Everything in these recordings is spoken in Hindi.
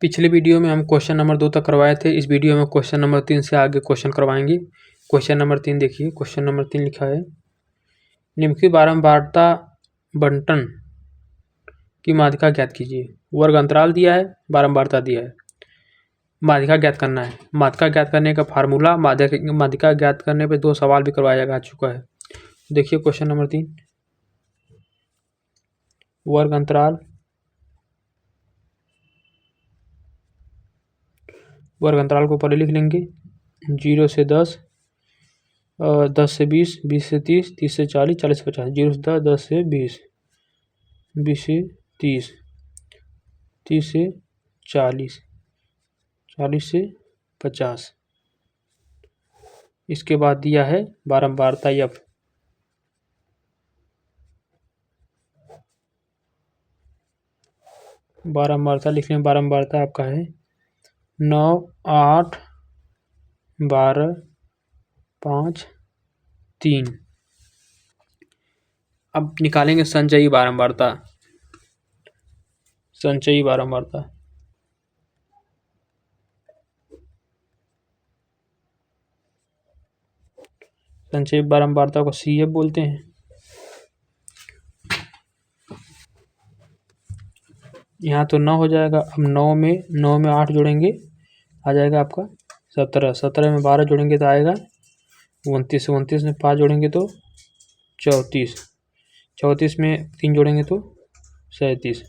पिछले वीडियो में हम क्वेश्चन नंबर 2 तक करवाए थे। इस वीडियो में क्वेश्चन नंबर 3 से आगे क्वेश्चन करवाएंगे। क्वेश्चन नंबर 3 देखिए। क्वेश्चन नंबर 3 लिखा है, निम्नलिखित बारंबारता बंटन की माध्यिका ज्ञात कीजिए। वर्ग अंतराल दिया है, बारंबारता दिया है, माध्यिका ज्ञात करना है। माध्यिका ज्ञात करने का फार्मूला, माध्यिका ज्ञात करने पे 2 सवाल भी करवाया जा चुका है। देखिए क्वेश्चन नंबर 3, वर्ग अंतराल को पहले लिख लेंगे। 0 से 10, 10 से 20, 20 से 30, 30 से 40, 40 से 50, 0 से 10, 10 से 20, 20 से 30, 30 से 40, 40 से 50। इसके बाद दिया है बारंबारता F। बारंबारता लिख लें। बारंबारता आपका है 9, 8, 12, 5, 3। अब निकालेंगे संचयी बारंबारता। संचयी बारंबारता संचयी बारंबारता को CF बोलते हैं। यहाँ तो 9 हो जाएगा। अब 9 में 8 जोड़ेंगे, आ जाएगा आपका 17। 17 में 12 जोड़ेंगे तो आएगा 29। 29 में 5 जोड़ेंगे तो 34। 34 में 3 जोड़ेंगे तो 37।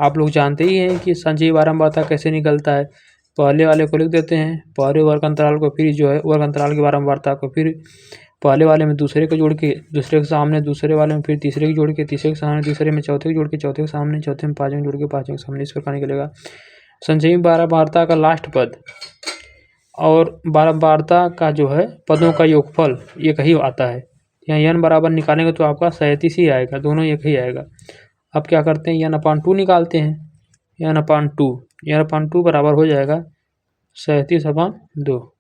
आप लोग जानते ही हैं कि संचयी बारंबारता कैसे निकलता है। पहले वाले को लिख देते हैं, पहले वर्ग अंतराल को, फिर जो है वर्ग अंतराल की बारंबारता को, फिर पहले वाले में दूसरे को जोड़ के, दूसरे के सामने दूसरे वाले में फिर तीसरे को जोड़ के, तीसरे के सामने तीसरे में चौथे को जोड़ के, चौथे के सामने चौथे में पाँचवें जोड़ के, पाँचवें के सामने, इस प्रकार निकलेगा। संचयी बारंबारता का लास्ट पद और बारंबारता का जो है पदों का योगफल एक ही आता है। यहाँ n बराबर निकालेंगे तो आपका 37 ही आएगा, दोनों एक ही आएगा। अब क्या करते हैं, n/2 निकालते हैं। n/2 बराबर हो जाएगा 37/2।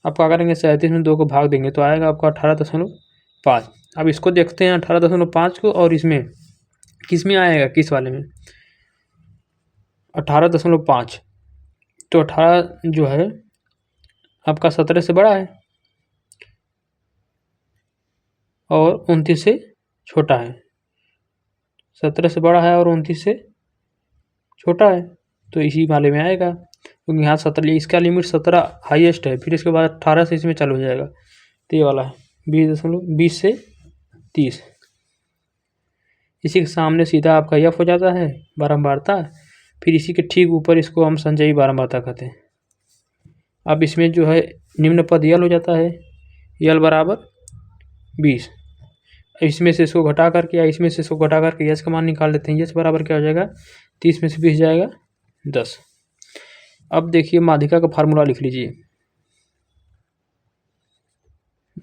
अब क्या करेंगे, 37 में 2 को भाग देंगे तो आएगा आपका 18.5। अब इसको देखते हैं 18.5 को, और इसमें किस में आएगा, किस वाले में, 18.5। तो 18 जो है आपका 17 से बड़ा है और 29 से छोटा है। 17 से बड़ा है और 29 से छोटा है, तो इसी वाले में आएगा। क्योंकि यहाँ 17, इसका लिमिट 17 हाईएस्ट है, फिर इसके बाद 18 से इसमें चालू हो जाएगा। तो ये वाला है 20 से 30। इसी के सामने सीधा आपका F हो जाता है बारंबारता। फिर इसी के ठीक ऊपर इसको हम संचयी बारंबारता कहते हैं। अब इसमें जो है निम्न पद यल हो जाता है, यल बराबर 20। इसमें से इसको घटा करके या इसमें से इसको घटा करके यश का मान निकाल लेते हैं। यश बराबर क्या हो जाएगा, 30 में से 20 जाएगा 10। अब देखिए माध्यिका का फार्मूला लिख लीजिए।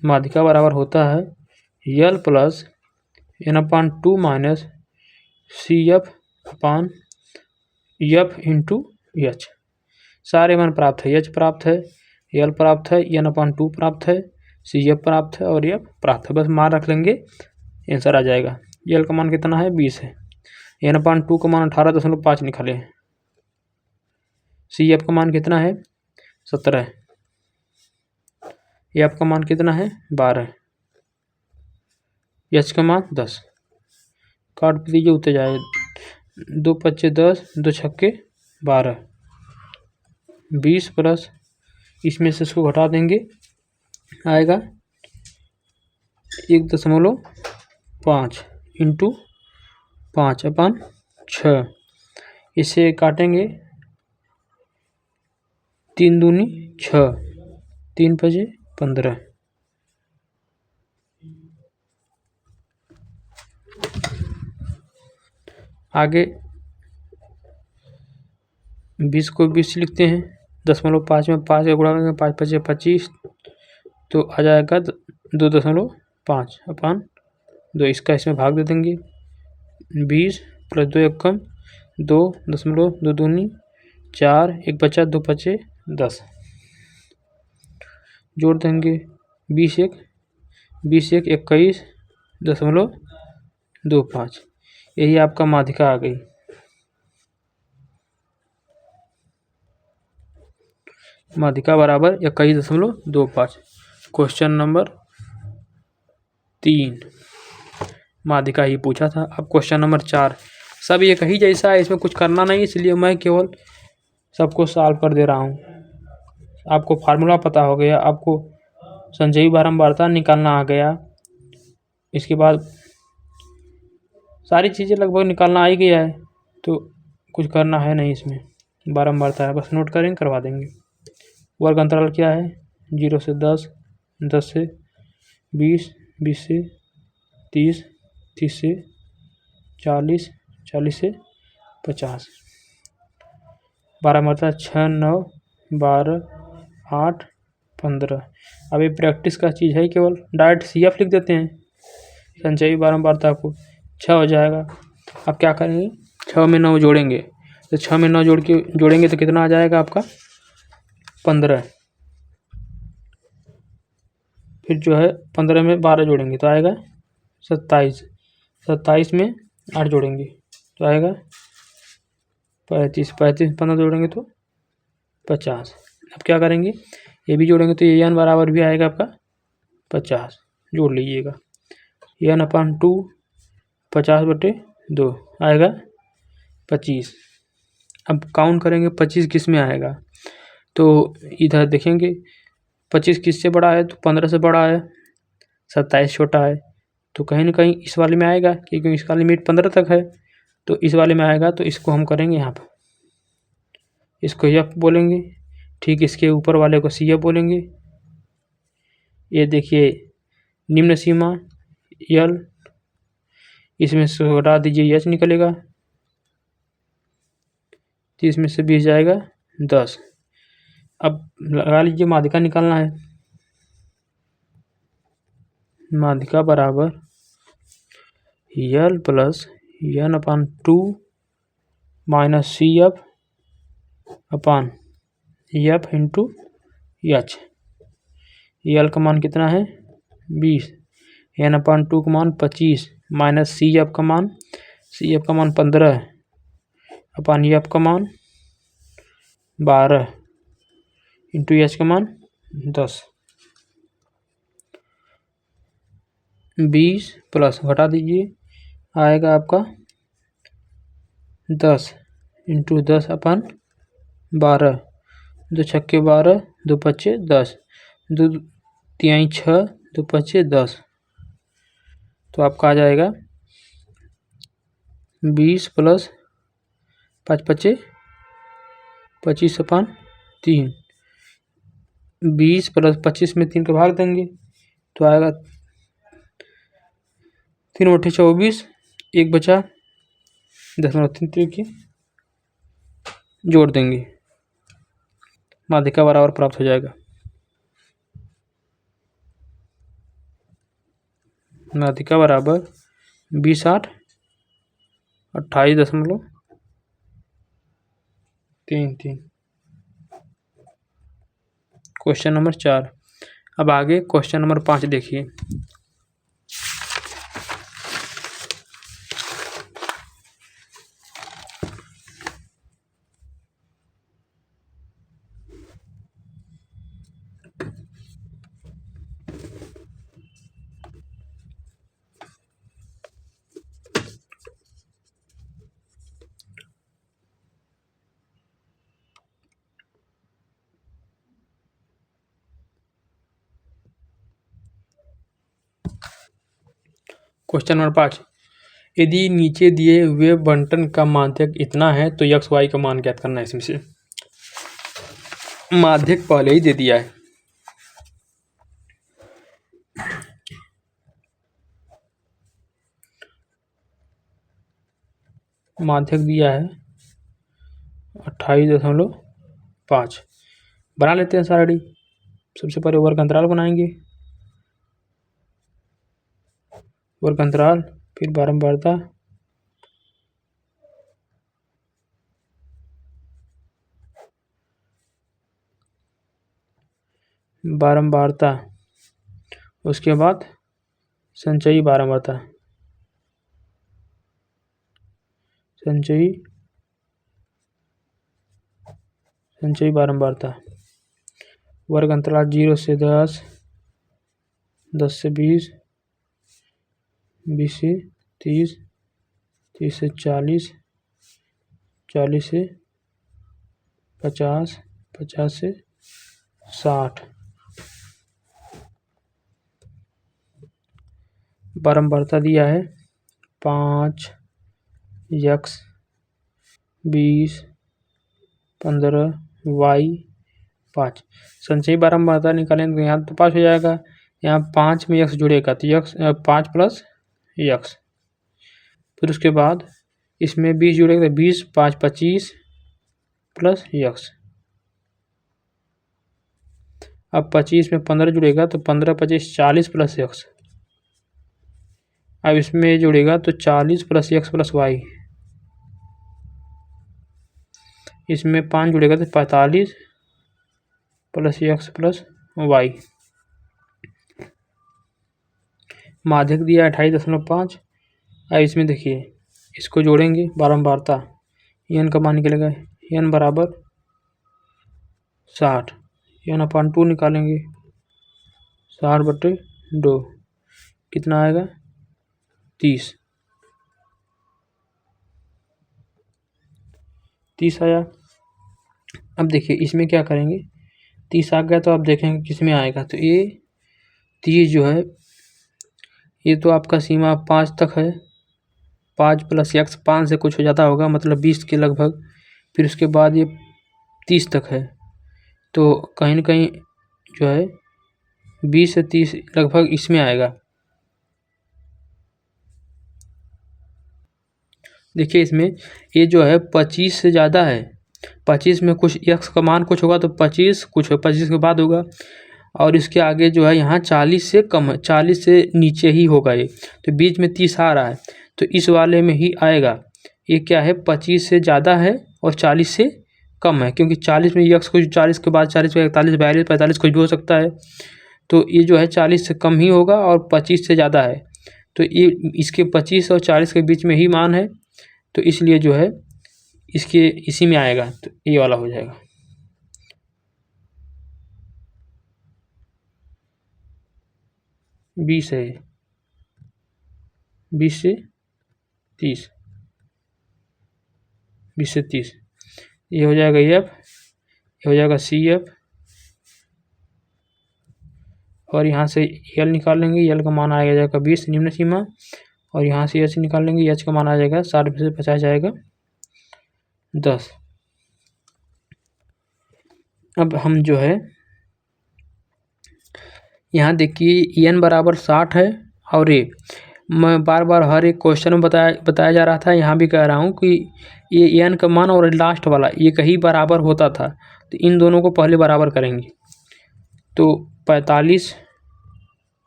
माध्यिका बराबर होता है L plus n/2 minus CF/F into H। सारे मान प्राप्त है, H प्राप्त है, यल प्राप्त है, n/2 प्राप्त है, CF प्राप्त है और F प्राप्त है। बस मान रख लेंगे, आंसर आ जाएगा। यल का मान कितना है, 20 है। n/2 का मान 18.5 निकाले हैं। CF का मान कितना है, 17 है। F का मान कितना है, 12 है। H का मान 10। काट दीजिए, उतर जाए 2 × 5 = 10, 2 × 6 = 12, 20 प्लस इसमें से इसको घटा देंगे, आएगा 1.5 इंटू 5/6। इसे काटेंगे 3 दूनी 6, 3 × 5 = 15। आगे 20 को 20 लिखते हैं। 0.5 में 5 का गुणा करेंगे, 5 × 5 = 25, तो आ जाएगा 2.5/2। इसका इसमें भाग दे देंगे। 20 + 2 = 1, 2 2 दूनी 4, 1 बचा, 2 × 5 = 10। जोड़ देंगे 20 1 21.25। यही आपका माध्यिका आ गई। माध्यिका बराबर 21.25। क्वेश्चन नंबर 3 माध्यिका ही पूछा था। अब क्वेश्चन नंबर 4 सब एक ही जैसा है, इसमें कुछ करना नहीं, इसलिए मैं केवल सबको सॉल्व कर दे रहा हूँ। आपको फार्मूला पता हो गया, आपको संचयी बारंबारता निकालना आ गया, इसके बाद सारी चीज़ें लगभग निकालना आ ही गया है, तो कुछ करना है नहीं इसमें। बारंबारता है, बस नोट करेंगे, करवा देंगे। वर्ग अंतराल क्या है? 0 से 10, 10 से 20, 20 से 30, 30 से 40, 40 से 50। बारंबारता 6, 9, 12, 8, 15। अब ये प्रैक्टिस का चीज़ है, केवल डायरेक्ट CF लिख देते हैं। संचयी बारंबारता को 6 हो जाएगा। अब क्या करेंगे? 6 में 9 जोड़ेंगे, तो 6 में 9 जोड़ेंगे तो कितना आ जाएगा आपका? 15। फिर जो है 15 में 12 जोड़ेंगे तो आएगा 27। 27 में 8 जोड़ेंगे तो आएगा 35। 35 में 15 जोड़ेंगे तो 50। अब क्या करेंगे? ये भी जोड़ेंगे तो ये n बराबर भी आएगा आपका 50। जोड़ लीजिएगा, n/2 50/2 आएगा 25। अब काउंट करेंगे 25 किस में आएगा, तो इधर देखेंगे 25 किससे बड़ा है, तो 15 से बड़ा है, 27 छोटा है, तो कहीं ना कहीं इस वाले में आएगा, क्योंकि इसका लिमिट 15 तक है, तो इस वाले में आएगा। तो इसको हम करेंगे यहाँ पर, इसको F बोलेंगे, ठीक इसके ऊपर वाले को CF बोलेंगे। ये देखिए निम्न सीमा L, इसमें से हटा दीजिए H निकलेगा, 30 में से 20 जाएगा 10। अब लगा लीजिए, माध्यिका निकालना है। माध्यिका बराबर L plus n/2 minus CF अपान F इंटू H। L का मान कितना है? 20, n/2 का मान 25 माइनस CF का मान 15 अपान F का मान 12 इंटू H का मान 10। 20 प्लस घटा दीजिए, आएगा आपका 10 इंटू 10 अपान 12। 2 छक्के 12, 2 पच्चे 10, 2 तिहाई 6, 2 पच्चे 10। तो आपका आ जाएगा 20 प्लस 5 पच्चे 25/3। 20 प्लस 25 में 3 का भाग देंगे तो आएगा 3 × 8 = 24, 1 बचा 10 की जोड़ देंगे, माध्यिका बराबर प्राप्त हो जाएगा। माध्यिका बराबर 20, 8, 28.33। Question number 4। अब आगे क्वेश्चन नंबर 5 देखिए। क्वेश्चन नंबर 5, यदि नीचे दिए हुए बंटन का माध्यक इतना है तो x y का मान ज्ञात करना है। इसमें से माध्यक पहले ही दे दिया है, माध्यक दिया है 28.5। बना लेते हैं सारा डी। सबसे पहले वर्ग अंतराल बनाएंगे, वर्ग अंतराल, फिर बारंबारता, बारंबारता, उसके बाद संचयी बारंबारता, संचयी बारंबारता, वर्ग अंतराल 0 से 10, 10 से 20, 20 से 30, 30 से 40, 40 से 50, 50 से 60। बारंबारता दिया है 5, x 20, 15, y 5। संचयी बारंबारता निकालेंगे तो यहाँ तो 5 हो जाएगा। यहाँ 5 में x जुड़ेगा तो x 5 प्लस x। फिर उसके बाद इसमें 20 जुड़ेगा तो 20, 5 25 प्लस x। अब 25 में 15 जुड़ेगा तो 15 25 40 प्लस x। अब इसमें जुड़ेगा तो 40 प्लस x प्लस y। इसमें 5 जुड़ेगा तो 45 प्लस x प्लस y। माध्यक दिया 28.5। अब इसमें देखिए इसको जोड़ेंगे बारंबारता, n का मान निकलेगा n बराबर 60, n/2 निकालेंगे 60/2 कितना आएगा 30 आया। अब देखिए इसमें क्या करेंगे, 30 आ गया तो अब देखेंगे किस में आएगा। तो ये 30 जो है ये तो आपका सीमा 5 तक है, 5 प्लस x 5 से कुछ हो जाता होगा मतलब 20 के लगभग। फिर उसके बाद ये 30 तक है तो कहीं ना कहीं जो है 20 से 30 लगभग इसमें आएगा। देखिए इसमें ये जो है 25 से ज़्यादा है, 25 में कुछ x का मान कुछ होगा तो 25 कुछ 25 के बाद होगा। और इसके आगे जो है यहाँ 40 से कम है, 40 से नीचे ही होगा ये। तो बीच में 30 आ रहा है तो इस वाले में ही आएगा। ये क्या है 25 से ज़्यादा है और 40 से कम है, क्योंकि 40 में x कुछ 40 के बाद 40 में 41 42 45 कुछ भी हो सकता है। तो ये जो है 40 से कम ही होगा और 25 से ज़्यादा है। तो ये इसके 25 और 40 के बीच में ही मान है तो इसलिए जो है इसके इसी में आएगा तो ये वाला हो जाएगा। 20 है, 20 से 30, 20 से 30 ये हो जाएगा एफ, ये हो जाएगा सी एफ। और यहाँ से एल निकाल लेंगे, एल का मान आ जाएगा 20 निम्न सीमा। और यहाँ से एच निकाल लेंगे, एच का मान आ जाएगा 60 में से 50 जाएगा 10। अब हम जो है यहाँ देखिए एन बराबर 60 है। और ये मैं बार बार हर एक क्वेश्चन में बताया जा रहा था, यहाँ भी कह रहा हूँ कि ये एन का मान और लास्ट वाला ये कहीं बराबर होता था तो इन दोनों को पहले बराबर करेंगे। तो 45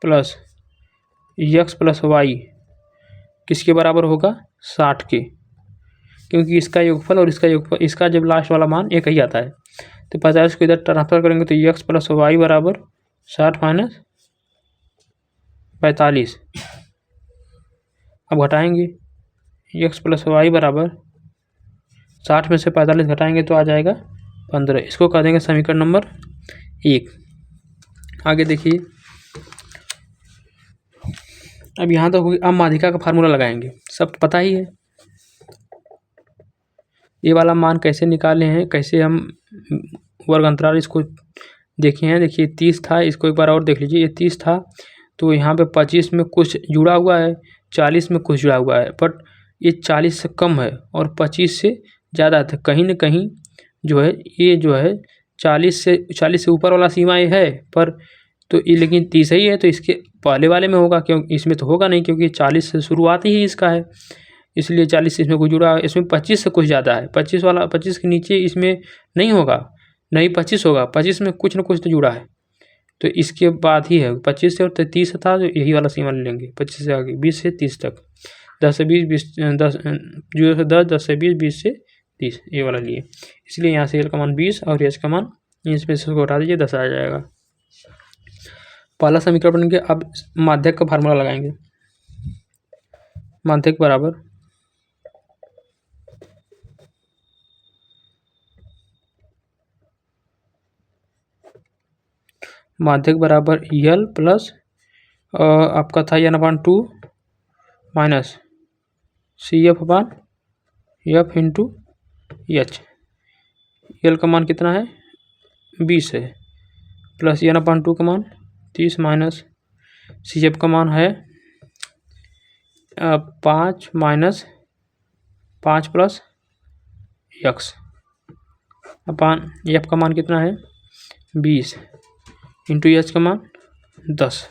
प्लस x प्लस वाई किसके बराबर होगा 60 के, क्योंकि इसका योगफल और इसका योगफल इसका जब लास्ट वाला मान एक ही आता है। तो 50 को इधर ट्रांसफर करेंगे तो x प्लस वाई बराबर 60 माइनस 45। अब घटाएंगे x प्लस वाई बराबर 60 में से 45 घटाएंगे तो आ जाएगा 15। इसको कह देंगे समीकरण नंबर 1। आगे देखिए अब यहाँ तो अब माध्यिका का फार्मूला लगाएंगे, सब पता ही है। ये वाला मान कैसे निकाले हैं, कैसे हम वर्ग अंतराल इसको देखे हैं। देखिए 30 था, इसको एक बार और देख लीजिए। ये 30 था तो यहाँ पे 25 में कुछ जुड़ा हुआ है, 40 में कुछ जुड़ा हुआ है, बट ये 40 से कम है और 25 से ज़्यादा था। कहीं ना कहीं जो है ये जो है 40 से ऊपर वाला सीमा ये है, पर तो ये लेकिन 30 ही है तो इसके पहले वाले में होगा, क्योंकि इसमें तो होगा नहीं क्योंकि 40 से शुरुआत ही इसका है, इसलिए 40 से इसमें कुछ जुड़ा है। इसमें 25 से कुछ ज़्यादा है, 25 वाला 25 के नीचे इसमें नहीं होगा, नहीं 25 होगा, 25 में कुछ ना कुछ तो जुड़ा है तो इसके बाद ही है। 25 से और 30 था तो यही वाला सीमा ले लेंगे, 25 से आगे 20 से 30 तक, 10 से 20, 20 10 0 से 10, 10 से 20, 20 से 30 ये वाला लिए। इसलिए यहाँ से एल का मान 20 और एच का मान इसमें से उसको हटा दीजिए 10 आ जाएगा। पहला समीकरण बन गया। अब माध्यक का फार्मूला लगाएंगे। माध्यक बराबर माध्यक बराबर यल प्लस आपका था n/2 minus CF/F into H. यल का मान कितना है 20 है, प्लस n/2 का मान 30 माइनस CF का मान है 5 minus 5 plus x upon F का मान कितना है 20 इंटू एच का मान 10।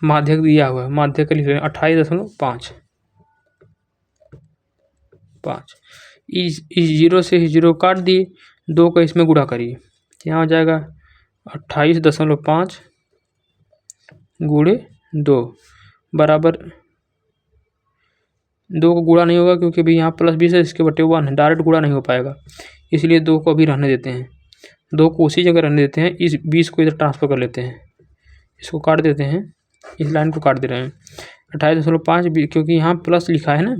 माध्यक दिया हुआ है, माध्यक का लिख रहे हैं 28.5। इस 0 से 0 काट दिए, 2 को इसमें गुणा करिए, यहाँ हो जाएगा 28.5 गुणे 2 बराबर 2 को गुणा नहीं होगा क्योंकि अभी यहाँ प्लस 20 है, इसके बटे 1 है, डायरेक्ट गुणा नहीं हो पाएगा, इसलिए 2 को अभी रहने देते हैं, 2 को उसी जगह रहने देते हैं। इस 20 को इधर ट्रांसफर कर लेते हैं, इसको काट देते हैं, इस लाइन को काट दे रहे हैं। 28.5 क्योंकि यहाँ प्लस लिखा है ना,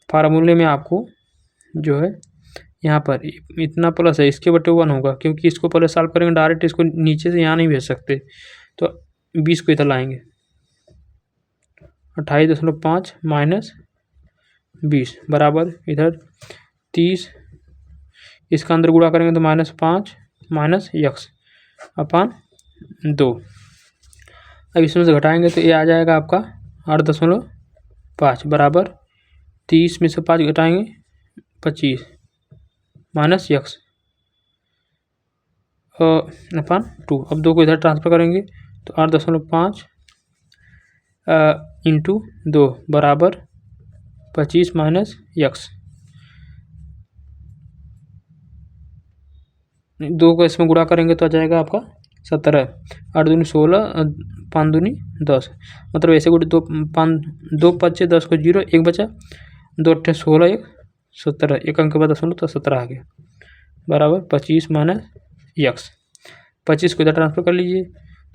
फार्मूले में आपको जो है यहाँ पर इतना प्लस है, इसके बटे 1 होगा, क्योंकि इसको पहले सॉल्व करेंगे डायरेक्ट, इसको नीचे से यहाँ नहीं भेज सकते, तो 20 को इधर लाएंगे। 28.5 माइनस 20 बराबर इधर 30, इसका अंदर गुणा करेंगे तो -5 माइनस x अपान 2। अब इसमें से घटाएंगे तो ये आ जाएगा आपका 8.5 बराबर 30 में से 5 घटाएंगे 25 माइनस x अपान 2। अब 2 को इधर ट्रांसफर करेंगे तो 8.5 इंटू 2 बराबर 25 माइनस x। 2 को इसमें गुणा करेंगे तो आ जाएगा आपका 17, 8 दूनी 16, 5 दूनी 10, मतलब ऐसे गुणे 2 5 10 को 0, 1 बचा, 2 8 16, 1 17, एक अंक के बाद 16 तो 17 आ गया बराबर 25 माइनस x। 25 को इधर ट्रांसफर कर लीजिए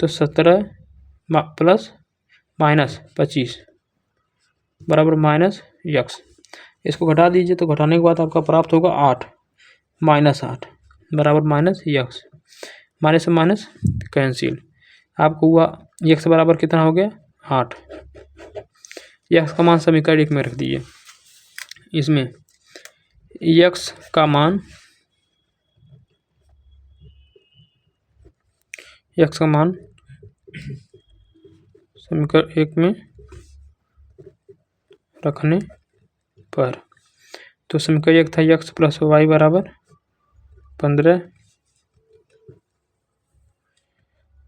तो 17 प्लस माइनस 25 बराबर माइनस x। इसको घटा दीजिए तो घटाने के बाद आपका प्राप्त होगा 8 माइनस 8 बराबर माइनस x। माइनस से माइनस कैंसिल, आपको हुआ x बराबर कितना हो गया 8। x का मान समीकरण 1 में रख दीजिए। इसमें x का मान समीकरण 1 में रखने पर, तो समीकरण 1 था x प्लस वाई बराबर 15,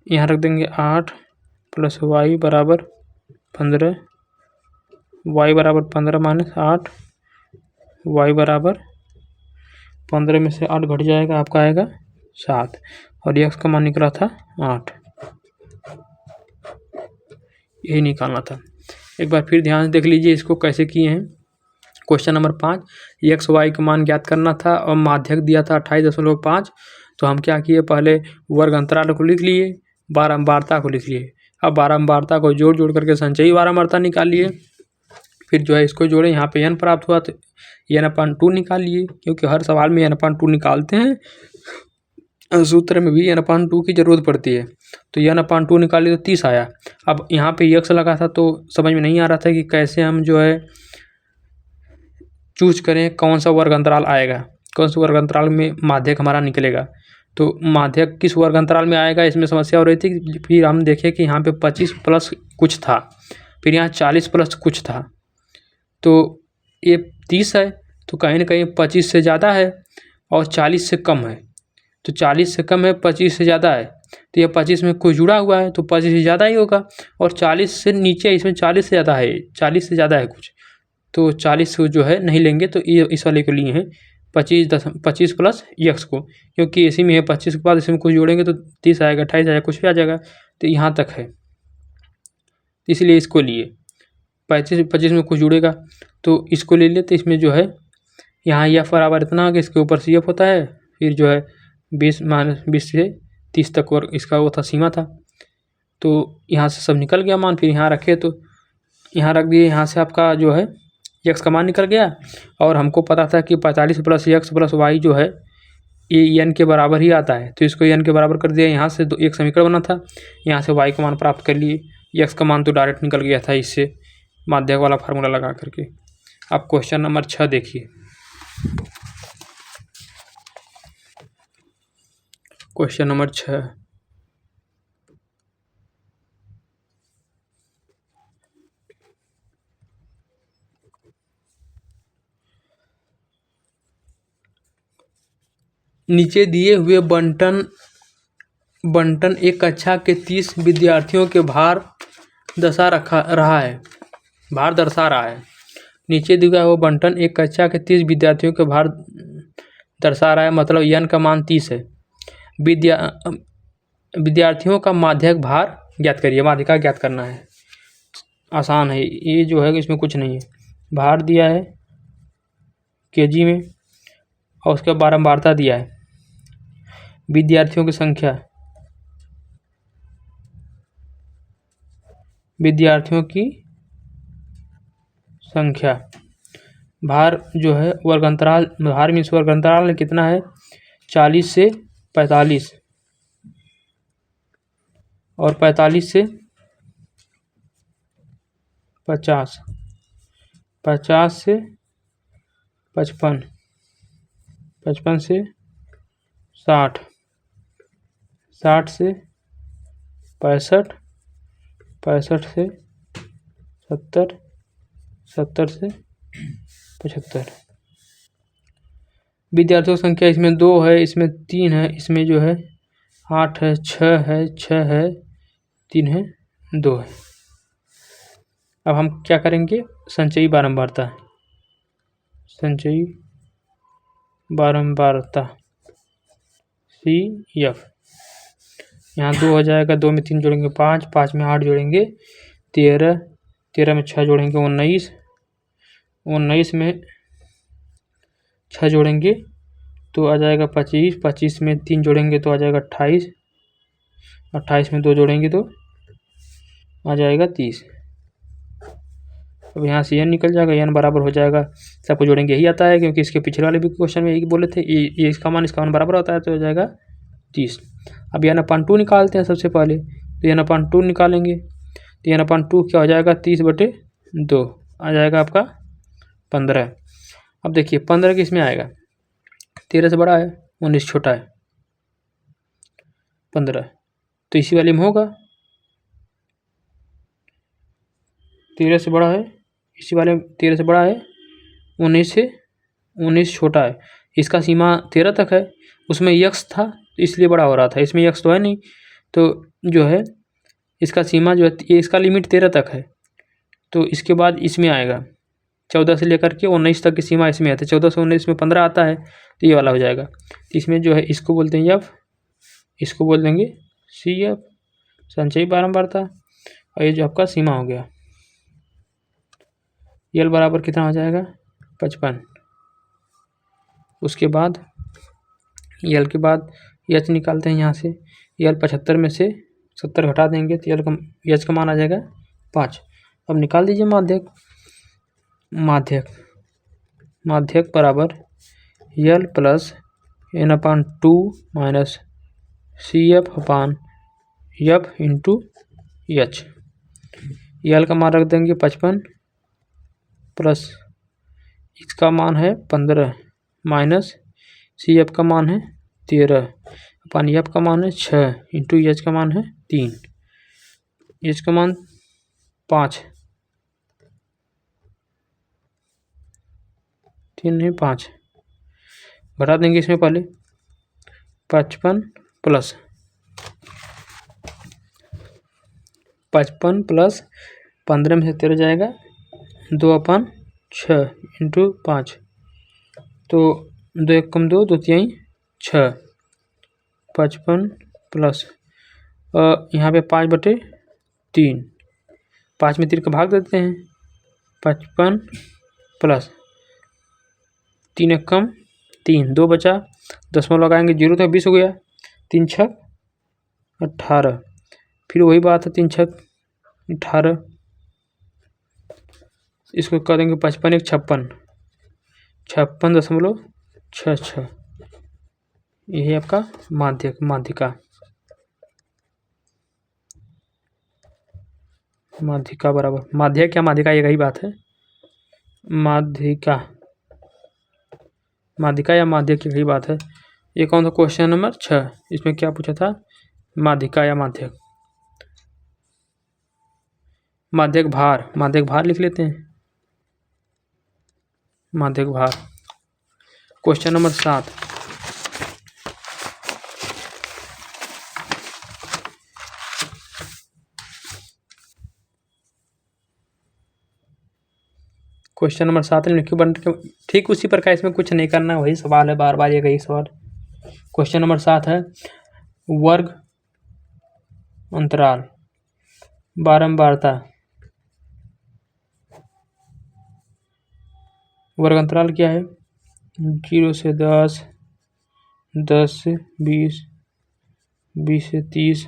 यहाँ रख देंगे 8 प्लस वाई बराबर 15, वाई बराबर 15 माइनस 8, वाई बराबर 15 में से 8 घट जाएगा, आपका आएगा 7 और x का मान निकला था 8। यही निकालना था। एक बार फिर ध्यान से देख लीजिए इसको कैसे किए हैं। क्वेश्चन नंबर 5, x y का मान ज्ञात करना था और माध्यक दिया था 28.5। तो हम क्या किए, पहले वर्ग अंतराल को लिख लिए, बारंबारता को लिख लिए। अब बारंबारता को जोड़ जोड़ करके संचयी बारंबारता निकाल लिए, फिर जो है इसको जोड़े, यहाँ पे n प्राप्त हुआ तो n/2 निकाल लिए, क्योंकि हर सवाल में n/2 निकालते हैं, सूत्र में भी n/2 की जरूरत पड़ती है। तो n/2 निकालिए तो 30 आया। अब यहाँ पे x लगा था तो समझ में नहीं आ रहा था कि कैसे हम जो है चूज करें कौन सा वर्ग अंतराल आएगा, कौन सा वर्ग अंतराल में माध्यक हमारा निकलेगा। तो माध्यक किस वर्ग अंतराल में आएगा, इसमें समस्या हो रही थी। फिर हम देखें कि यहाँ पे 25 प्लस कुछ था, फिर यहाँ 40 प्लस कुछ था, तो ये 30 है, तो कहीं ना कहीं 25 से ज़्यादा है और 40 से कम है। तो 40 से कम है, 25 से ज़्यादा है, तो ये 25 में कुछ जुड़ा हुआ है तो 25 से ज़्यादा ही होगा। और 40 से नीचे, इसमें 40 से ज़्यादा है, 40 से ज़्यादा है कुछ, तो 40 को जो है नहीं लेंगे, तो ये इस वाले को लिए हैं 25 प्लस x को, क्योंकि इसी में है 25 के बाद इसमें कुछ जोड़ेंगे तो 30 आएगा, 28 आएगा, कुछ भी आ जाएगा, तो यहाँ तक है, इसलिए इसको लिए। 25 में कुछ जुड़ेगा तो इसको ले लेते। इसमें जो है यहाँ f बराबर इतना आ गया, इसके ऊपर CF होता है, फिर जो है 20 से 30 तक और इसका वो था सीमा था, तो यहाँ से सब निकल गया मान। फिर यहाँ रखे तो यहाँ रख दिए, यहाँ से आपका जो है x का मान निकल गया। और हमको पता था कि 45 प्लस x प्लस वाई जो है ये n के बराबर ही आता है, तो इसको n के बराबर कर दिया। यहाँ से एक समीकरण बना था, यहाँ से y का मान प्राप्त कर लिए, x का मान तो डायरेक्ट निकल गया था इससे, माध्यक वाला फार्मूला लगा करके। अब क्वेश्चन नंबर 6 देखिए। क्वेश्चन नंबर 6, नीचे दिए हुए बंटन एक कक्षा के 30 विद्यार्थियों के भार दर्शा रहा है। नीचे दिया हुआ बंटन एक कक्षा के 30 विद्यार्थियों के भार दर्शा रहा है, मतलब n का मान 30 है। विद्यार्थियों का माध्यक भार ज्ञात करिए। माध्यिका ज्ञात करना है, आसान है ये, जो है इसमें कुछ नहीं है। भार दिया है केजी में और उसका बारंबारता दिया है। विद्यार्थियों की संख्या, भार जो है वर्गांतराल, भार मीन्स वर्गांतराल कितना है, 40 से 45 और 45 से 50, 50 से 55, 55 से 60, 60 से 65, 65 से 70, 70 से 75। विद्यार्थियों की संख्या इसमें 2 है, इसमें 3 है, इसमें जो है 8 है, 6 है, 6 है, 3 है, 2 है। अब हम क्या करेंगे, संचयी बारंबारता, संचयी बारंबारता CF। यहाँ 2 हो जाएगा, 2 में 3 जोड़ेंगे 5, 5 में 8 जोड़ेंगे 13, 13 में 6 जोड़ेंगे 19, 19 में 6 जोड़ेंगे तो आ जाएगा 25, 25 में 3 जोड़ेंगे तो आ जाएगा 28, 28 में 2 जोड़ेंगे तो आ जाएगा 30। अब यहाँ से n निकल जाएगा, n बराबर हो जाएगा, सबको जोड़ेंगे यही आता है, क्योंकि इसके पिछले वाले भी क्वेश्चन में यही बोले थे, ये इसका मान बराबर होता है, तो हो जाएगा 30। अब n/2 निकालते हैं सबसे पहले, तो n/2 निकालेंगे तो n/2 क्या हो जाएगा, 30/2 आ जाएगा आपका 15। अब देखिए 15 किस में आएगा, 13 से बड़ा है, 19 छोटा है, 15 तो इसी वाले में होगा, 13 से बड़ा है, इसी वाले में 13 से बड़ा है, 19 छोटा है। इसका सीमा 13 तक है, उसमें x था तो इसलिए बड़ा हो रहा था, इसमें x तो है नहीं, तो जो है इसका सीमा जो है, ये इसका लिमिट 13 तक है, तो इसके बाद इसमें आएगा 14 से लेकर के 19 तक की सीमा इसमें है, तो 14 से 19 में 15 आता है, तो ये वाला हो जाएगा। तो इसमें जो है इसको बोलते हैं f, इसको बोल देंगे CF, संचयी बारंबारता, और ये जो आपका सीमा हो गया। L बराबर कितना हो जाएगा, 55। उसके बाद L के बाद H निकालते हैं यहाँ से, L 75 में से 70 घटा देंगे तो H का मान आ जाएगा 5। अब निकाल दीजिए माध्यक बराबर L plus n/2 minus CF/F into H। L का मान रख देंगे 55 प्लस इसका मान है 15 माइनस CF का मान है 13 अपन F का मान है 6 इंटू H का मान है 3, H का मान 5, 3 नहीं 5 घटा देंगे इसमें पहले, 55 प्लस 15 में से 13 जाएगा 2/6 इंटू 5, तो 2 1 कम 2, 2 3 6, 55 प्लस यहाँ पे 5/3, 5 में 3 का भाग देते हैं, 55 प्लस 3 1 कम 3, 2 बचा, दशमलव लगाएंगे 0 तो 20 हो गया, 3 6 18, फिर वही बात है 3 6 18, इसको कर देंगे 55 1 56, 56.66, ये है आपका माध्यक, माध्यिका, माध्यिका बराबर माध्यक या माध्यिका एक ही बात है। माध्यिका, माध्यिका या माध्यक एक ही बात है। ये कौन सा क्वेश्चन नंबर 6, इसमें क्या पूछा था, माध्यिका या माध्यक। माध्यक भार, माध्यक भार लिख लेते हैं, माध्यक भार। क्वेश्चन नंबर 7, क्वेश्चन नंबर 7 निम्नलिखित बन के ठीक उसी प्रकार, इसमें कुछ नहीं करना, वही सवाल है, बार बार एक ही सवाल। क्वेश्चन नंबर 7 है, वर्ग अंतराल बारंबारता, वर्ग अंतराल क्या है, 0 से 10, 10 से 20, 20 से 30,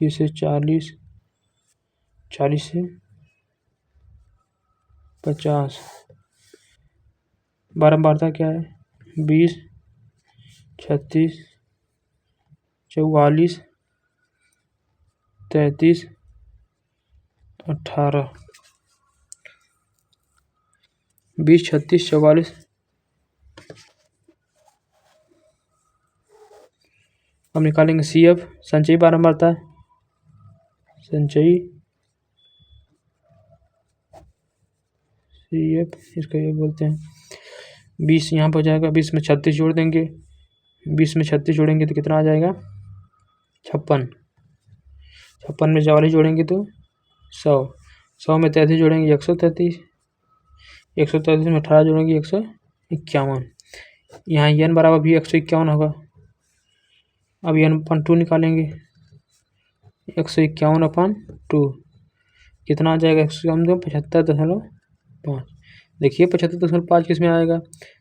30 से 40, 40 से 50। बारंबारता क्या है, 20, 36, 44, 33, 18। 20, 36, 44, हम निकालेंगे CF, संचयी बारंबारता, संचयी CF, इसका ये बोलते हैं। 20 यहाँ पर हो जाएगा, 20 में 36 जोड़ देंगे, 20 में 36 जोड़ेंगे तो कितना आ जाएगा, 56। 56 में 44 जोड़ेंगे तो 100, 100 में 33 जोड़ेंगे 133, 133 में 18 जोड़ेंगे 151। यहाँ n बराबर भी 151 होगा। अब n/2 निकालेंगे, 151/2 कितना आ जाएगा, 75.5। देखिए 75.5 किस में आएगा,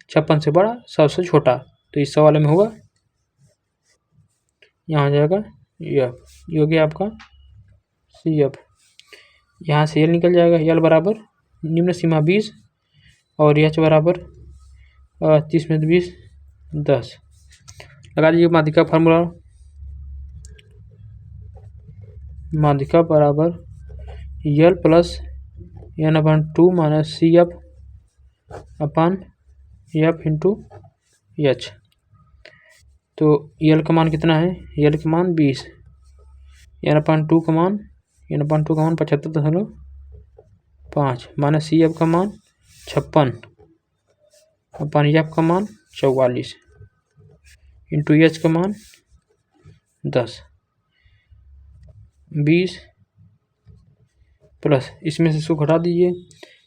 56 से बड़ा, 100 से छोटा, तो इस वाले में होगा, यहाँ आ जाएगा ये हो गया आपका CF। यहाँ से L निकल जाएगा, L बराबर निम्न सीमा 20 और H बराबर 30 में 20, 10। लगा लीजिए माध्यिका फार्मूला, माध्यिका बराबर L plus n/2 minus CF अपन F इंटू H। तो L का मान कितना है, L का मान 20, n/2 का मान 75.5 माइनस CF का मान 56 अपन F का मान 44 इंटू H का मान 10। 20 प्लस इसमें से 100 घटा दीजिए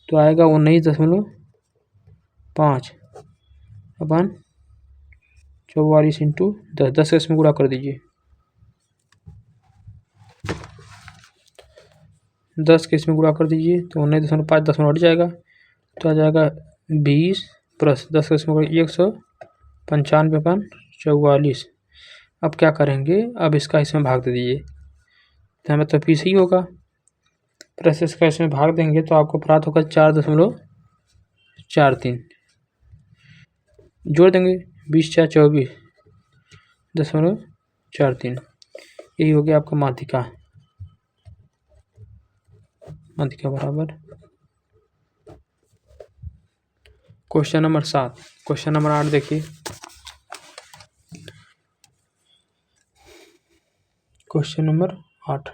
तो आएगा 19.5 अपन 44 इंटू 10, 10 का इसमें गुणा कर दीजिए, 10 के इसमें गुणा कर दीजिए तो 19.5, 10 में हट जाएगा तो आ जाएगा 20 प्लस 10 का इसमें 195/44। अब क्या करेंगे, अब इसका इसमें भाग दे दीजिए, तो हमें तो 20 ही होगा, प्लस इसका इसमें भाग देंगे तो आपको प्राप्त होगा 4.43। जोड़ देंगे 20 4 24.43, यही हो गया आपका माध्यिका, माध्यिका बराबर। क्वेश्चन नंबर 7, क्वेश्चन नंबर 8 देखिए, क्वेश्चन नंबर 8,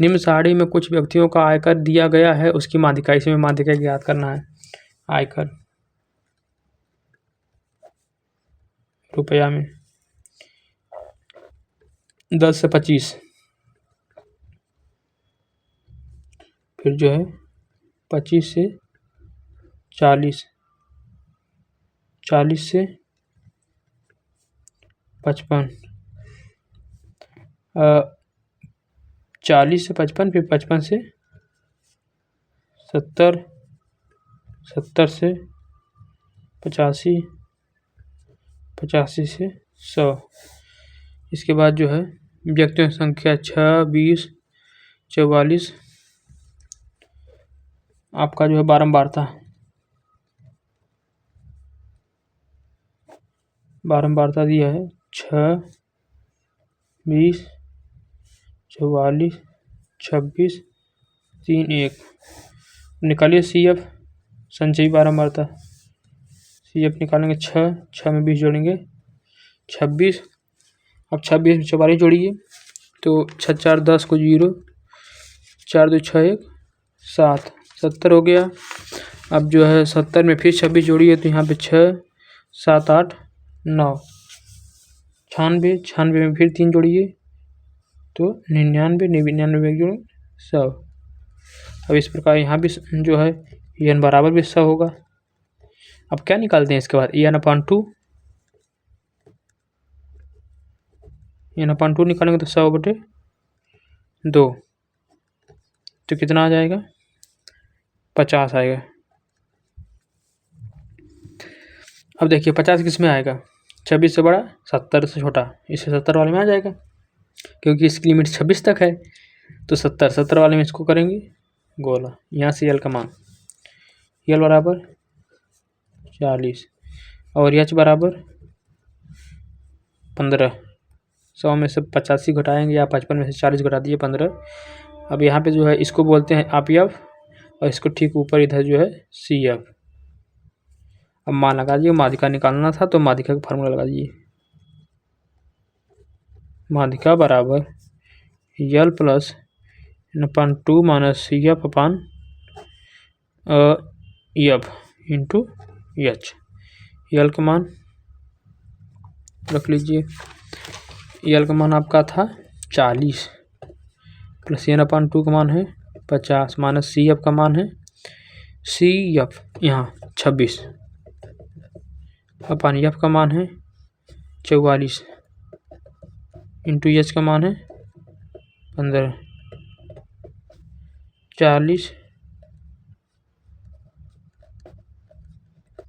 निम्न सारणी में कुछ व्यक्तियों का आयकर दिया गया है, उसकी माध्यिका, इसमें माध्यिका ज्ञात करना है। आयकर रुपया में 10 से 25, फिर जो है 25 से 40, 40 से 55, 40 से 55, फिर 55 से 70, 70 से 85, 85 से 100। इसके बाद जो है व्यक्तियों की संख्या 6, 20, 44, आपका जो है बारंबारता, बारंबारता दिया है 6, 20, 44, 26, 3, 1। निकालिए CF संचयी बारंबारता। CF निकालेंगे 6 में 20 जोड़ेंगे 26। अब 26 में 44 जोड़िए तो 6 4 10 को 0, 4 2 6 1 7, 70 हो गया। अब जो है 70 में फिर 26 जोड़िए तो यहाँ पे 6 7 8 9, 96 में फिर 3 जोड़िए तो 99, 99 एक जोड़ें 100। अब इस प्रकार यहाँ भी जो है n बराबर भी 100 होगा। अब क्या निकालते हैं इसके बाद n/2 निकालेंगे तो 100/2 तो कितना आ जाएगा 50 आएगा। अब देखिए 50 किस में आएगा 26 से बड़ा 70 से छोटा, इसे 70 वाले में आ जाएगा क्योंकि इसकी लिमिट 26 तक है। तो 70 वाले में इसको करेंगे गोला। यहाँ से L का मान L बराबर 40 और H बराबर 15। 100 में से 85 घटाएंगे या 55 में से 40 घटा दिए 15। अब यहाँ पे जो है इसको बोलते हैं APF और इसको ठीक ऊपर इधर जो है CF। अब मान लगा दिए, माध्यिका निकालना था तो माध्यिका का फार्मूला लगा दिए। माध्यिका बराबर L plus n/2 minus CF/F into H। L का मान रख लीजिए। L का मान आपका था 40 प्लस n/2 का मान है 50 माइनस CF का मान है CF यहाँ 26 अपन F का मान है 44 इंटू H का मान है 15। 40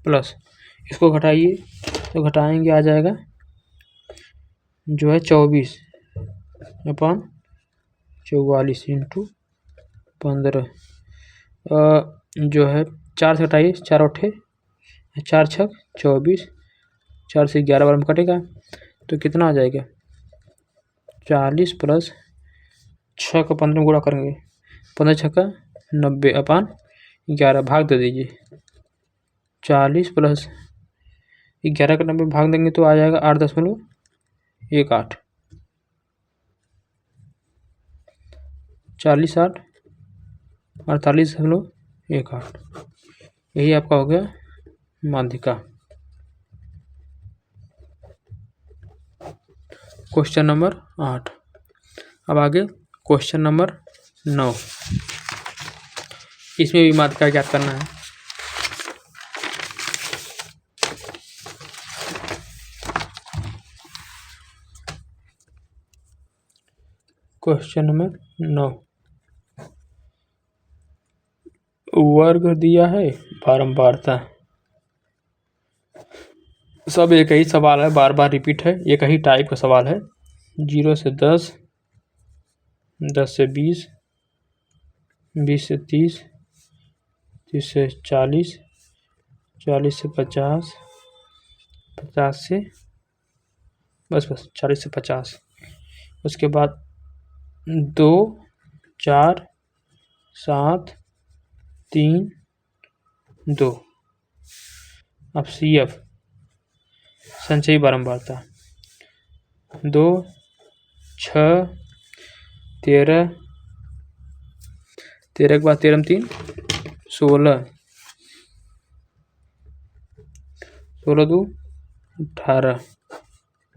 प्लस इसको घटाइए तो घटाएंगे आ जाएगा जो है 24/44 इंटू 15। जो है 4 से घटाइए 4 8 4 6 24, 4 से 11 बार में कटेगा तो कितना आ जाएगा 40 प्लस 6 को 15 में गुणा करेंगे 15 6 90/11 भाग दे दीजिए। 40 प्लस 11 का 90 भाग देंगे तो आ जाएगा 8.18। 40 8 48.18 यही आपका हो गया माध्यिका। Question number 8। अब आगे क्वेश्चन नंबर 9। इसमें भी माध्यिका ज्ञात करना है। क्वेश्चन नंबर 9 वर्ग दिया है बारंबारता। सब एक ही सवाल है, बार बार रिपीट है, एक ही टाइप का सवाल है। 0 से 10, 10 से 20, 20 से 30, 30 से 40, 40 से 50, 50 से बस 40 से 50। उसके बाद 2 4 7 3 2। अब CF संचयी बारंबारता 2 6 13, 13 के बाद 13 में 3 16, 16 2 18,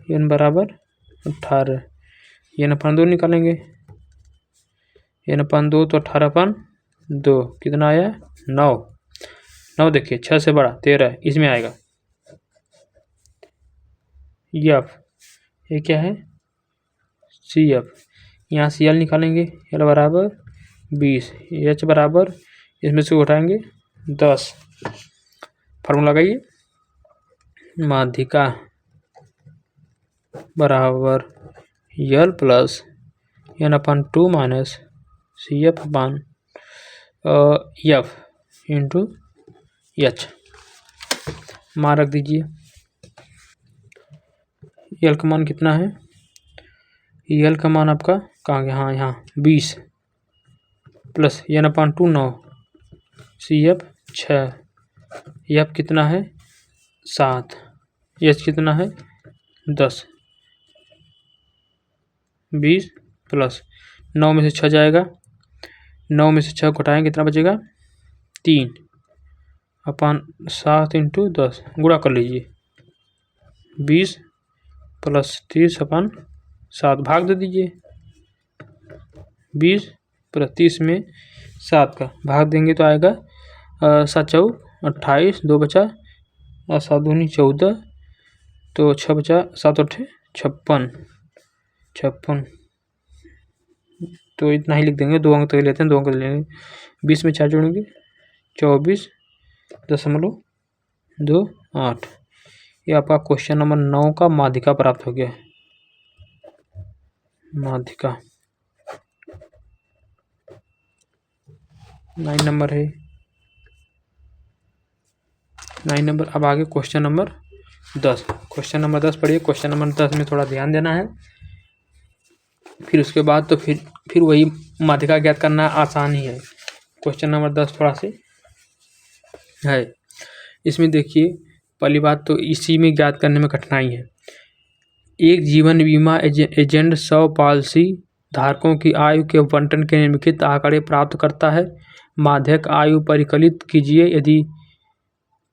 n बराबर 18। n/2 निकालेंगे, n/2 तो 18/2 कितना आया 9। 9 देखिए 6 से बड़ा 13 इसमें आएगा। F ये क्या है CF। यहाँ से L निकालेंगे, L बराबर 20, H बराबर इसमें से उठाएंगे 10। फार्मूला लगाइए, माध्यिका बराबर L plus n/2 minus CF/F into H। मान रख दीजिए यल का मान कितना है, यल का मान आपका कहाँ गया, हाँ यहाँ 20 प्लस n/2 9, CF 6, F कितना है 7, H कितना है 10, 20 प्लस 9 में से 6 जाएगा, 9 में से 6 घटाएँ कितना बचेगा 3 अपन 7 × 10 गुणा कर लीजिए, 20 प्लस 30 अपन 7 भाग दे दीजिए, 20 प्लस 30 में 7 का भाग देंगे तो आएगा 7 चौक 28, 2 बचा 7 दूनी 14, तो 6 बचा 7 8 56, तो इतना ही लिख देंगे, 2 अंक तक लेते हैं, 2 अंक लेंगे, 20 में 4 जोड़ेंगे 24.28। ये आपका क्वेश्चन नंबर 9 का माध्यिका प्राप्त हो गया। माध्यिका 9 नंबर है, 9 नंबर। अब आगे क्वेश्चन नंबर 10। क्वेश्चन नंबर 10 पढ़िए। क्वेश्चन नंबर 10 में थोड़ा ध्यान देना है, फिर उसके बाद तो फिर वही माध्यिका ज्ञात करना आसान ही है। क्वेश्चन नंबर 10 थोड़ा से है, इसमें देखिए पहली बात तो इसी में ज्ञात करने में कठिनाई है। एक जीवन बीमा एजेंट 100 पॉलिसी धारकों की आयु के आवंटन के निम्नलिखित आंकड़े प्राप्त करता है। माध्यक आयु परिकलित कीजिए। यदि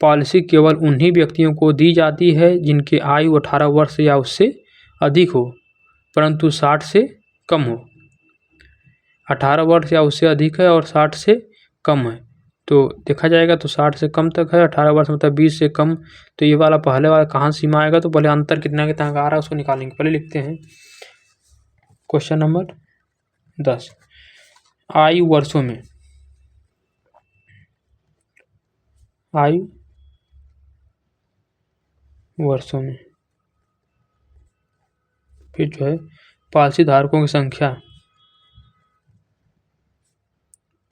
पॉलिसी केवल उन्हीं व्यक्तियों को दी जाती है जिनकी आयु 18 वर्ष या उससे अधिक हो परंतु 60 से कम हो, 18 वर्ष या उससे अधिक है और 60 से कम है, तो देखा जाएगा तो 60 से कम तक है, 18 वर्ष मतलब 20 से कम, तो ये वाला पहले वाला कहाँ सीमा आएगा, तो पहले अंतर कितना कितना आ रहा है उसको निकालेंगे। पहले लिखते हैं क्वेश्चन नंबर 10, आयु वर्षों में, आयु वर्षों में, फिर जो है पॉलिसी धारकों की संख्या,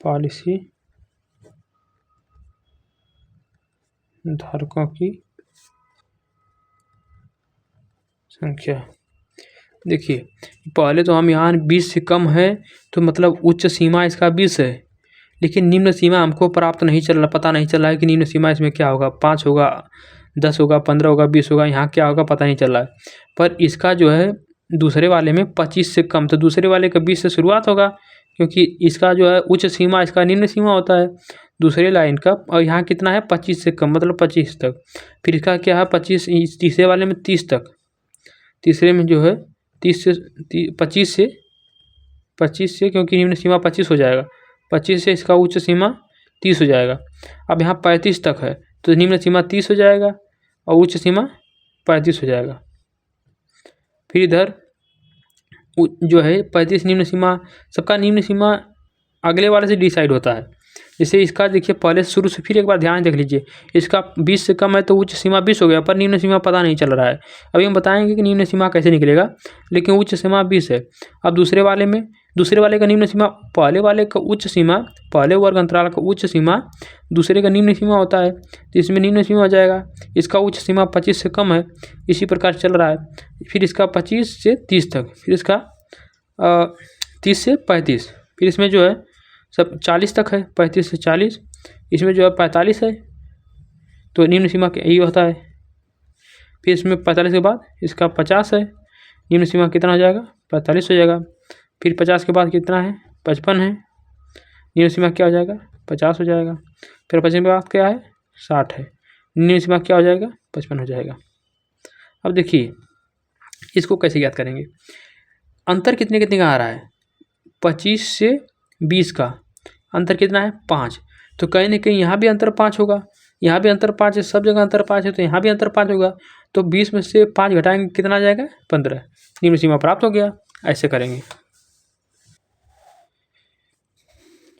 पॉलिसी धारकों की संख्या। देखिए पहले तो हम यहाँ 20 से कम है तो मतलब उच्च सीमा इसका 20 है, लेकिन निम्न सीमा हमको प्राप्त नहीं चल रहा, पता नहीं चल रहा है कि निम्न सीमा इसमें क्या होगा, 5 होगा, 10 होगा, 15 होगा, 20 होगा, यहाँ क्या होगा पता नहीं चल रहा है। पर इसका जो है दूसरे वाले में 25 से कम, तो दूसरे वाले का 20 से शुरुआत होगा क्योंकि इसका जो है उच्च सीमा इसका निम्न सीमा होता है दूसरे लाइन का, और यहाँ कितना है 25 से कम मतलब 25 तक। फिर इसका क्या है 25, तीसरे वाले में 30 तक, तीसरे में जो है 30 से 25 से क्योंकि निम्न सीमा 25 हो जाएगा, 25 से इसका उच्च सीमा 30 हो जाएगा। अब यहाँ 35 तक है तो निम्न सीमा 30 हो जाएगा और उच्च सीमा 35 हो जाएगा। फिर इधर जो है 35 निम्न सीमा, सबका निम्न सीमा अगले वाले से डिसाइड होता है। जैसे इसका देखिए पहले शुरू से फिर एक बार ध्यान देख लीजिए, इसका 20 से कम है तो उच्च सीमा 20 हो गया, पर निम्न सीमा पता नहीं चल रहा है। अभी हम बताएंगे कि निम्न सीमा कैसे निकलेगा, लेकिन उच्च सीमा 20 है। अब दूसरे वाले का निम्न सीमा, पहले वाले का उच्च सीमा, पहले वर्ग अंतराल का उच्च सीमा दूसरे का निम्न सीमा होता है, तो इसमें निम्न सीमा हो जाएगा, इसका उच्च सीमा 25 से कम है, इसी प्रकार चल रहा है। फिर इसका 25 से 30 तक, फिर इसका 30 से 35, फिर इसमें जो है सब 40 तक है, 35 से 40, इसमें जो है 45 है, तो निम्न सीमा यही होता है। फिर इसमें 45 के बाद इसका 50 है, निम्न सीमा कितना हो जाएगा 45 हो जाएगा। फिर 50 के बाद कितना है 55 है, निम्न सीमा क्या हो जाएगा 50 हो जाएगा। फिर 55 के बाद क्या है 60 है, निम्न सीमा क्या हो जाएगा 55 हो जाएगा। अब देखिए इसको कैसे ज्ञात करेंगे, अंतर कितने कितने का आ रहा है, 25 से 20 का अंतर कितना है 5, तो कहीं ना कहीं यहाँ भी अंतर 5 होगा, यहाँ भी अंतर 5 है, सब जगह अंतर 5 है, तो यहाँ भी अंतर 5 होगा, तो 20 में से 5 घटाएंगे कितना आ जाएगा 15, निम्न सीमा प्राप्त हो गया। ऐसे करेंगे।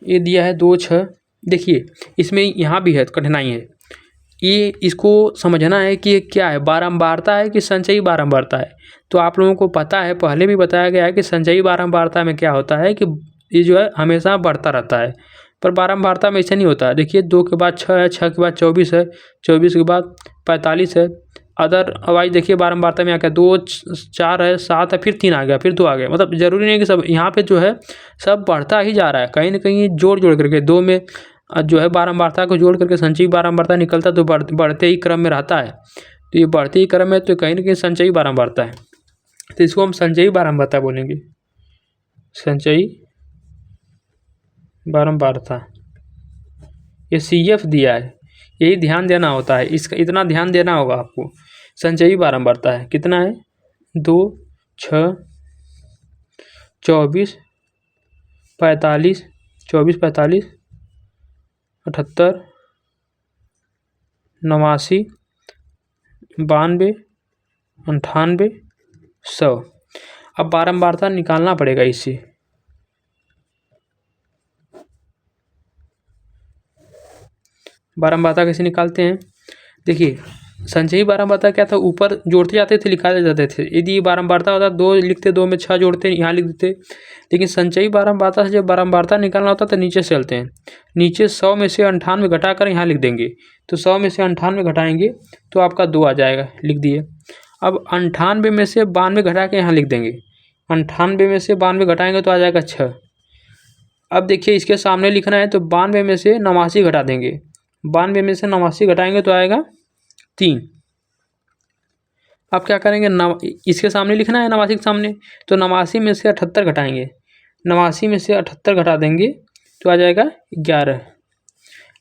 ये दिया है 2 6, देखिए इसमें यहाँ भी है कठिनाई है, ये इसको समझना है कि ये क्या है, बारंबारता है कि संचयी बारंबारता है। तो आप लोगों को पता है, पहले भी बताया गया है कि संचयी बारंबारता में क्या होता है कि ये जो है हमेशा बढ़ता रहता है, पर बारंबारता में ऐसा नहीं होता है। देखिए 2 के बाद 6 है, 6 के बाद 24 है, 24 के बाद 45 है, अदरवाइज देखिए बारंबारता में आ गया 2 4 है 7 है फिर 3 आ गया फिर 2 आ गया। मतलब ज़रूरी नहीं कि सब यहाँ पे जो है सब बढ़ता ही जा रहा है, कहीं ना कहीं जोड़ करके 2 में जो है बारंबारता को जोड़ करके संचयी बारंबारता निकलता तो बढ़ते ही क्रम में रहता है। तो ये बढ़ते ही क्रम में तो कहीं ना कहीं संचयी बारंबारता है, तो इसको हम संचयी बारंबारता बोलेंगे, संचयी बारंबारता। ये CF दिया है, यही ध्यान देना होता है, इसका इतना ध्यान देना होगा आपको। संचयी बारंबारता है कितना है 2 6 24 45 24 45 78 89 92 98 100। अब बारंबारता निकालना पड़ेगा इससे। बारंबारता कैसे निकालते हैं, देखिए संचयी बारंबारता क्या था, ऊपर जोड़ते जाते थे निकाले जाते थे। यदि बारंबारता होता 2 लिखते 2 में 6 जोड़ते यहाँ लिख देते, लेकिन संचयी बारंबारता से जब बारंबारता निकालना होता तो नीचे से चलते हैं, नीचे 100 में से 98 घटाकर यहाँ लिख देंगे। तो 100 में से 98 घटाएंगे तो आपका 2 आ जाएगा, लिख दिए। अब 98 में से 92 घटा के यहाँ लिख देंगे, 98 में से 92 घटाएंगे तो आ जाएगा 6। अब देखिए इसके सामने लिखना है तो 92 में से 89 घटा देंगे, 92 में से 89 घटाएंगे तो आएगा 3। अब क्या करेंगे, इसके सामने लिखना है 89 के सामने, तो 89 में से 78 घटाएंगे, 89 में से 78 घटा देंगे तो आ जाएगा 11।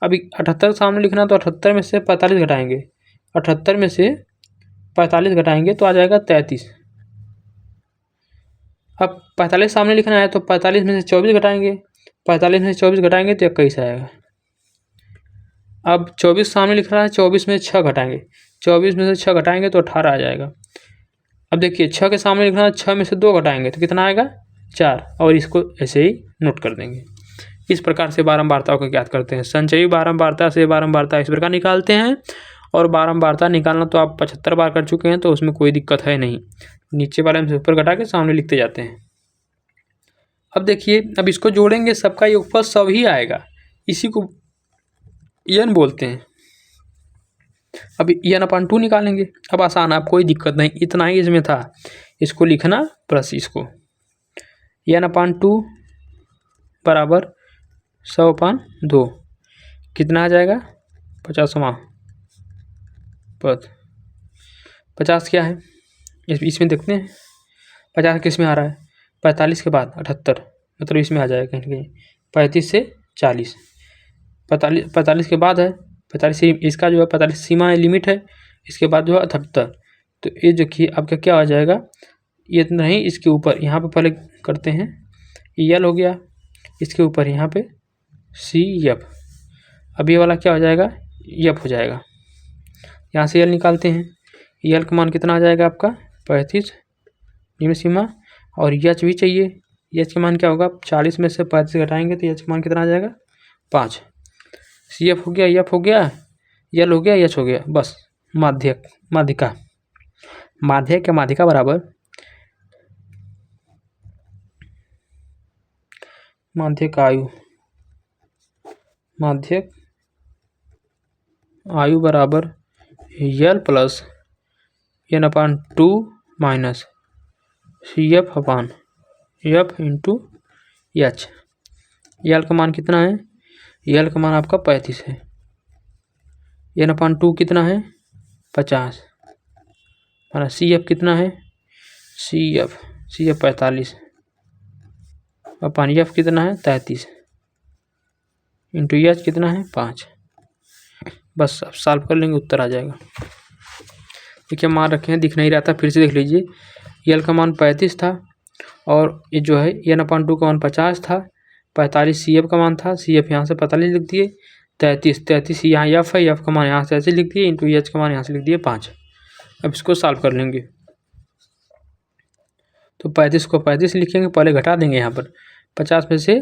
अब 78 सामने लिखना तो 78 में से 45 घटाएंगे, 78 में से 45 घटाएंगे तो आ जाएगा 33। अब 45 सामने लिखना है तो 45 में से 24 घटाएंगे, 45 में से 24 घटाएंगे तो 21 आएगा। अब 24 सामने लिख रहा है, 24 में 6 घटाएंगे, 24 में से 6 घटाएंगे तो 18 आ जाएगा। अब देखिए 6 के सामने लिखना है, 6 में से 2 घटाएंगे तो कितना आएगा 4, और इसको ऐसे ही नोट कर देंगे। इस प्रकार से बारंबारताओं को ज्ञात करते हैं। संचयी बारंबारता से बारंबारता इस प्रकार निकालते हैं, और बारंबारता निकालना तो आप 75 बार कर चुके हैं तो उसमें कोई दिक्कत है नहीं, नीचे वाले में से ऊपर घटा के सामने लिखते जाते हैं। अब देखिए अब इसको जोड़ेंगे, सबका योगफल 100 ही आएगा, इसी को n बोलते हैं। अब n/2 निकालेंगे, अब आसान है, अब कोई दिक्कत नहीं, इतना ही इसमें था, इसको लिखना प्लस इसको, n/2 बराबर 100/2 कितना आ जाएगा 50वां पद। 50 क्या है इसमें देखते हैं, 50 किस में आ रहा है 45 के बाद 78, मतलब इसमें आ जाएगा कहीं कहीं 35 से 40, 45 के बाद है 45 से इसका जो है 45 सीमा है, लिमिट है, इसके बाद जो है 78। तो ये जो कि आपका क्या आ जाएगा, ये नहीं इसके ऊपर यहाँ पे पहले करते हैं, यल हो गया, इसके ऊपर यहाँ पे CF, अब ये वाला क्या हो जाएगा F हो जाएगा। यहाँ से यल निकालते हैं, यल का मान कितना आ जाएगा आपका 35 निम्न सीमा, और H भी चाहिए, H का मान क्या होगा 40 में से 35 घटाएंगे तो H का मान कितना आ जाएगा 5। CF हो गया, F हो गया, यल हो गया, H हो गया, बस माध्यक माध्यिका, माध्यक या माध्यिका बराबर माध्यक आयु, माध्यक आयु बराबर L plus n/2 minus CF/F into H। L का मान कितना है, यल का मान आपका 35 है, n/2 कितना है 50, और CF कितना है CF 45, और पानी F कितना है 33 इंटू H कितना है 5। बस अब सॉल्व कर लेंगे, उत्तर आ जाएगा। देखिए मान रखे हैं, दिख नहीं रहा था, फिर से देख लीजिए, यल का मान 35 था, और ये जो है n/2 का मान 50 था, 45 CF का मान था, CF यहाँ से 45 लिख दिए, 33 यहाँ F है, F का मान यहाँ से ऐसे लिख दिए, इंटू H का मान यहाँ से लिख दिए 5। अब इसको सॉल्व कर लेंगे, तो 35 को 35 लिखेंगे, पहले घटा देंगे, यहाँ पर 50 में से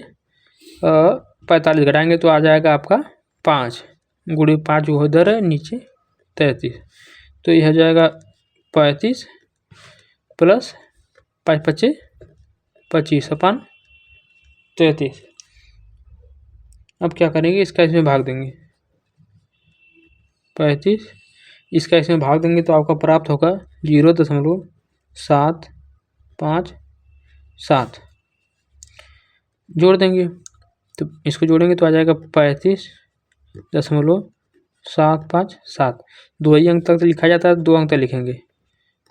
45 घटाएंगे तो आ जाएगा आपका 5 गुणे 5 जो उधर है नीचे 33, तो यह हो जाएगा 35 प्लस 5 × 5 = 25/33। अब क्या करेंगे, इसका इसमें भाग देंगे, 35 इसका इसमें भाग देंगे तो आपका प्राप्त होगा 0.757। जोड़ देंगे तो इसको जोड़ेंगे तो आ जाएगा 35.757। 2 ही अंक तक लिखा जाता है, 2 अंक तक लिखेंगे।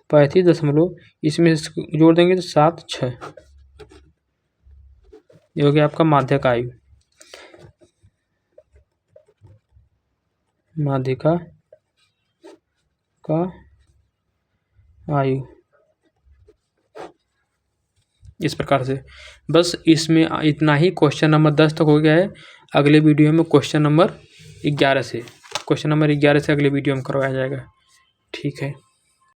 35 दशमलव इसमें जोड़ देंगे तो 76। ये हो गया आपका माध्यिका आयु। माध्यिका का आयु इस प्रकार से। बस इसमें इतना ही। क्वेश्चन नंबर 10 तक हो गया है। अगले वीडियो में क्वेश्चन नंबर 11 से अगले वीडियो में करवाया जाएगा। ठीक है।